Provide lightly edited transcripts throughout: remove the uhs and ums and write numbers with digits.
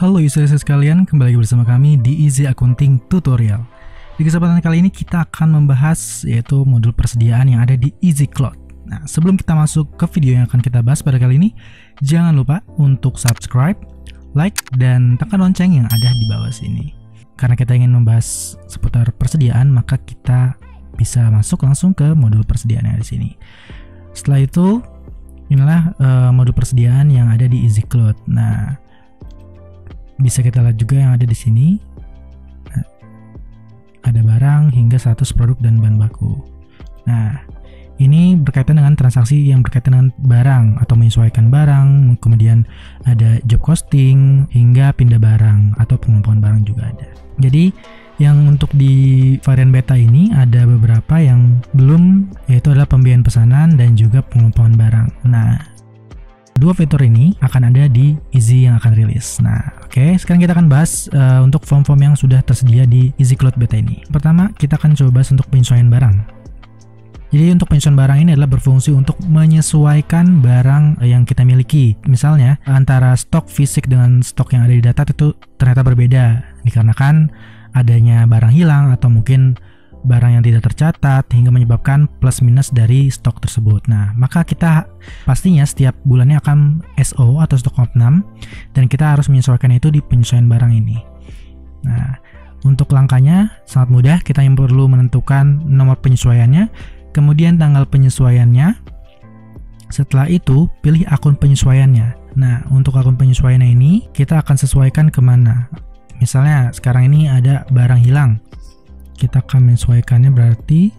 Halo user sekalian, kembali lagi bersama kami di Easy Accounting Tutorial. Di kesempatan kali ini kita akan membahas yaitu modul persediaan yang ada di EasyCloud. Nah, sebelum kita masuk ke video yang akan kita bahas pada kali ini, jangan lupa untuk subscribe, like, dan tekan lonceng yang ada di bawah sini. Karena kita ingin membahas seputar persediaan, maka kita bisa masuk langsung ke modul persediaan yang ada di sini. Setelah itu, inilah modul persediaan yang ada di EasyCloud. Nah, bisa kita lihat juga yang ada di sini. Nah, ada barang hingga 100 produk dan bahan baku. Nah, ini berkaitan dengan transaksi yang berkaitan dengan barang atau menyesuaikan barang, kemudian ada job costing hingga pindah barang atau pengelompokan barang juga ada. Jadi yang untuk di varian beta ini ada beberapa yang belum, yaitu adalah pembiayaan pesanan dan juga pengelompokan barang. Nah, dua fitur ini akan ada di Easy yang akan rilis. Nah, oke, sekarang kita akan bahas untuk form-form yang sudah tersedia di EasyCloud beta ini. Pertama, kita akan coba bahas untuk penyesuaian barang. Jadi untuk penyesuaian barang ini adalah berfungsi untuk menyesuaikan barang yang kita miliki. Misalnya, antara stok fisik dengan stok yang ada di data itu ternyata berbeda, dikarenakan adanya barang hilang atau mungkin barang yang tidak tercatat hingga menyebabkan plus minus dari stok tersebut. Nah, maka kita pastinya setiap bulannya akan SO atau stok opnam dan kita harus menyesuaikan itu di penyesuaian barang ini. Nah, untuk langkahnya sangat mudah, kita yang perlu menentukan nomor penyesuaiannya, kemudian tanggal penyesuaiannya. Setelah itu, pilih akun penyesuaiannya. Nah, untuk akun penyesuaiannya ini kita akan sesuaikan kemana. Misalnya sekarang ini ada barang hilang, kita akan menyesuaikannya, berarti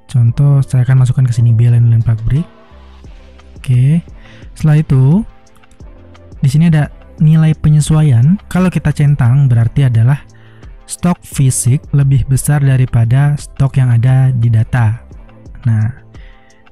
contoh saya akan masukkan ke sini biaya lain pabrik. Oke, setelah itu di sini ada nilai penyesuaian. Kalau kita centang berarti adalah stok fisik lebih besar daripada stok yang ada di data. Nah,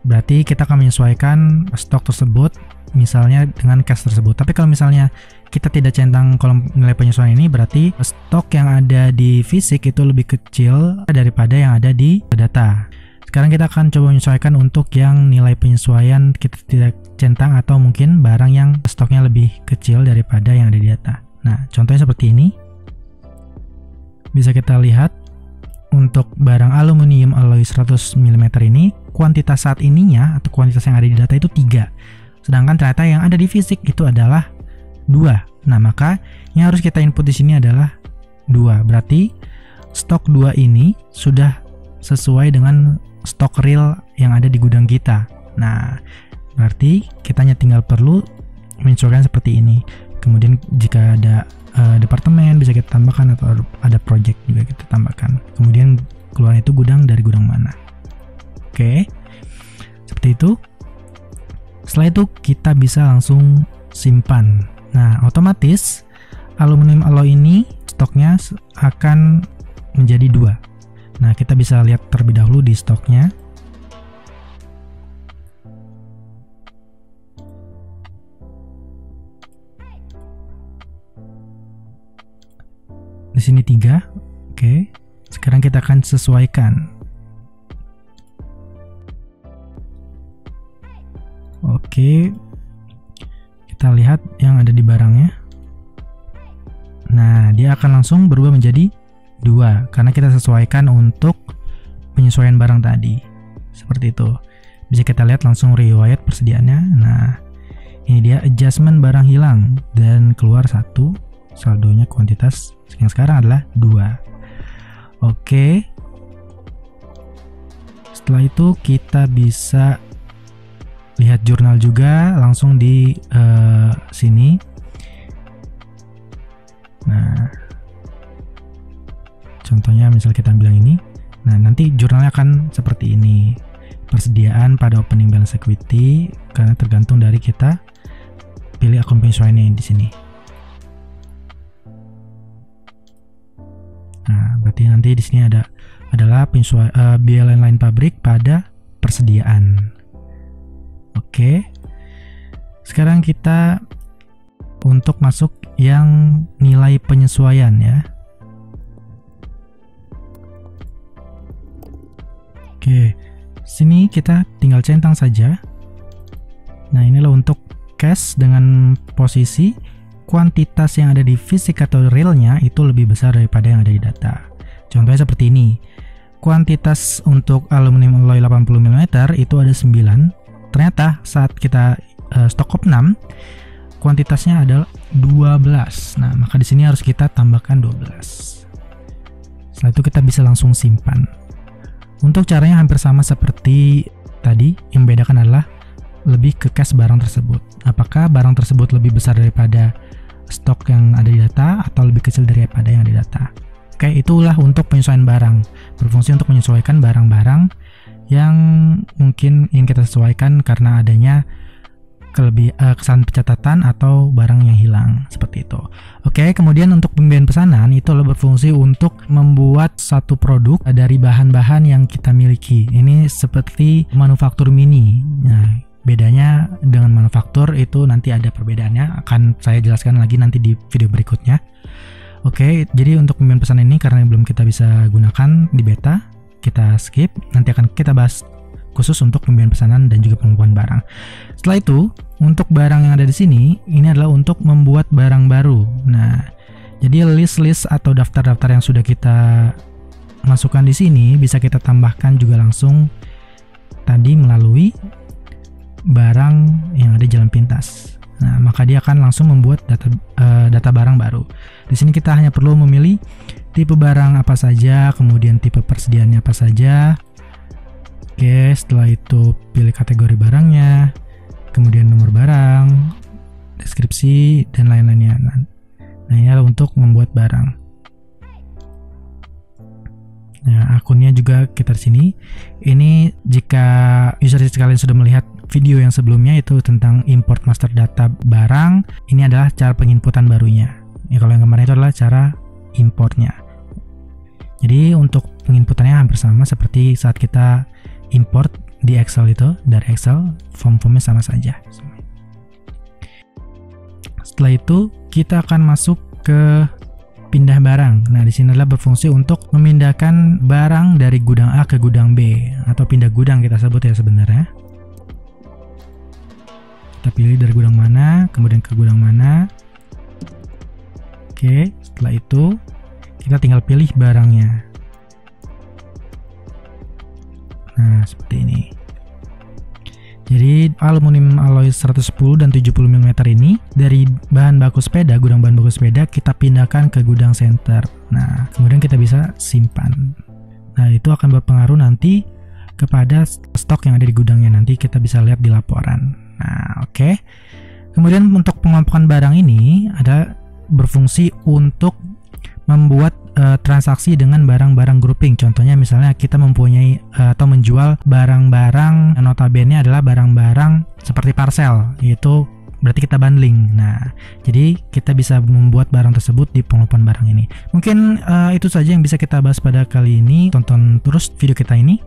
berarti kita akan menyesuaikan stok tersebut misalnya dengan cash tersebut. Tapi kalau misalnya kita tidak centang kolom nilai penyesuaian ini, berarti stok yang ada di fisik itu lebih kecil daripada yang ada di data. Sekarang kita akan coba menyesuaikan untuk yang nilai penyesuaian kita tidak centang atau mungkin barang yang stoknya lebih kecil daripada yang ada di data. Nah, contohnya seperti ini. Bisa kita lihat untuk barang aluminium alloy 100 mm ini, kuantitas saat ininya atau kuantitas yang ada di data itu 3. Sedangkan ternyata yang ada di fisik itu adalah 2. Nah, maka yang harus kita input di sini adalah 2. Berarti stok 2 ini sudah sesuai dengan stok real yang ada di gudang kita. Nah, berarti kita hanya tinggal perlu menyesuaikan seperti ini. Kemudian jika ada departemen bisa kita tambahkan, atau ada project juga kita tambahkan. Kemudian keluar itu gudang dari gudang mana. Oke, seperti itu. Setelah itu kita bisa langsung simpan. Nah, otomatis aluminium alloy ini stoknya akan menjadi 2. Nah, kita bisa lihat terlebih dahulu di stoknya. Di sini 3. Oke. Sekarang kita akan sesuaikan. Oke. Kita lihat yang ada di barangnya. Nah, dia akan langsung berubah menjadi 2 karena kita sesuaikan untuk penyesuaian barang tadi. Seperti itu. Bisa kita lihat langsung riwayat persediaannya. Nah, ini dia adjustment barang hilang dan keluar 1. Saldonya kuantitas yang sekarang adalah 2. Oke. Setelah itu kita bisa lihat jurnal juga langsung di sini. Nah, contohnya misal kita bilang ini. Nah, nanti jurnalnya akan seperti ini. Persediaan pada opening balance equity karena tergantung dari kita pilih akun penyesuaiannya di sini. Nah, berarti nanti di sini adalah biaya lain pabrik pada persediaan. Oke. Sekarang kita untuk masuk yang nilai penyesuaian ya. Oke. Sini kita tinggal centang saja. Nah, inilah untuk cash dengan posisi kuantitas yang ada di fisik atau realnya itu lebih besar daripada yang ada di data. Contohnya seperti ini. Kuantitas untuk aluminium alloy 80 mm itu ada 9. Ternyata saat kita stok 6, kuantitasnya adalah 12. Nah, maka di sini harus kita tambahkan 12. Setelah itu kita bisa langsung simpan. Untuk caranya hampir sama seperti tadi, yang membedakan adalah lebih ke cache barang tersebut. Apakah barang tersebut lebih besar daripada stok yang ada di data atau lebih kecil daripada yang ada di data. Oke, itulah untuk penyesuaian barang. Berfungsi untuk menyesuaikan barang-barang yang mungkin ingin kita sesuaikan karena adanya kesalahan pencatatan atau barang yang hilang, seperti itu. Oke, kemudian untuk pembiayaan pesanan itu berfungsi untuk membuat satu produk dari bahan-bahan yang kita miliki. Ini seperti manufaktur mini. Nah, bedanya dengan manufaktur itu nanti ada perbedaannya, akan saya jelaskan lagi nanti di video berikutnya. Oke, jadi untuk pembiayaan pesanan ini karena belum kita bisa gunakan di beta, kita skip. Nanti akan kita bahas khusus untuk pembiayaan pesanan dan juga pengumpulan barang. Setelah itu, untuk barang yang ada di sini, ini adalah untuk membuat barang baru. Nah, jadi list-list atau daftar-daftar yang sudah kita masukkan di sini bisa kita tambahkan juga langsung tadi melalui barang yang ada di jalan pintas. Nah, maka dia akan langsung membuat data barang baru. Di sini kita hanya perlu memilih tipe barang apa saja, kemudian tipe persediaannya apa saja. Oke, setelah itu pilih kategori barangnya, kemudian nomor barang, deskripsi, dan lain-lainnya. Nah, ini adalah untuk membuat barang. Nah, akunnya juga kita di sini. Ini jika user sekalian sudah melihat video yang sebelumnya itu tentang import master data barang, ini adalah cara penginputan barunya. Ya, kalau yang kemarin itu adalah cara importnya. Jadi untuk penginputannya hampir sama seperti saat kita import di Excel itu, dari Excel form-formnya sama saja. Setelah itu kita akan masuk ke pindah barang. Nah, di sini adalah berfungsi untuk memindahkan barang dari gudang A ke gudang B, atau pindah gudang kita sebut ya sebenarnya. Kita pilih dari gudang mana, kemudian ke gudang mana. Oke, setelah itu kita tinggal pilih barangnya. Nah, seperti ini. Jadi aluminium alloy 110 dan 70 mm ini dari bahan baku sepeda, gudang bahan baku sepeda kita pindahkan ke gudang center. Nah, kemudian kita bisa simpan. Nah, itu akan berpengaruh nanti kepada stok yang ada di gudangnya, nanti kita bisa lihat di laporan. Nah, oke. Kemudian untuk pengelompokan barang ini ada berfungsi untuk membuat transaksi dengan barang-barang grouping. Contohnya misalnya kita mempunyai atau menjual barang-barang notabene adalah barang-barang seperti parcel, yaitu berarti kita bundling. Nah, jadi kita bisa membuat barang tersebut di pengelompokan barang ini. Mungkin itu saja yang bisa kita bahas pada kali ini. Tonton terus video kita ini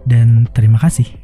dan terima kasih.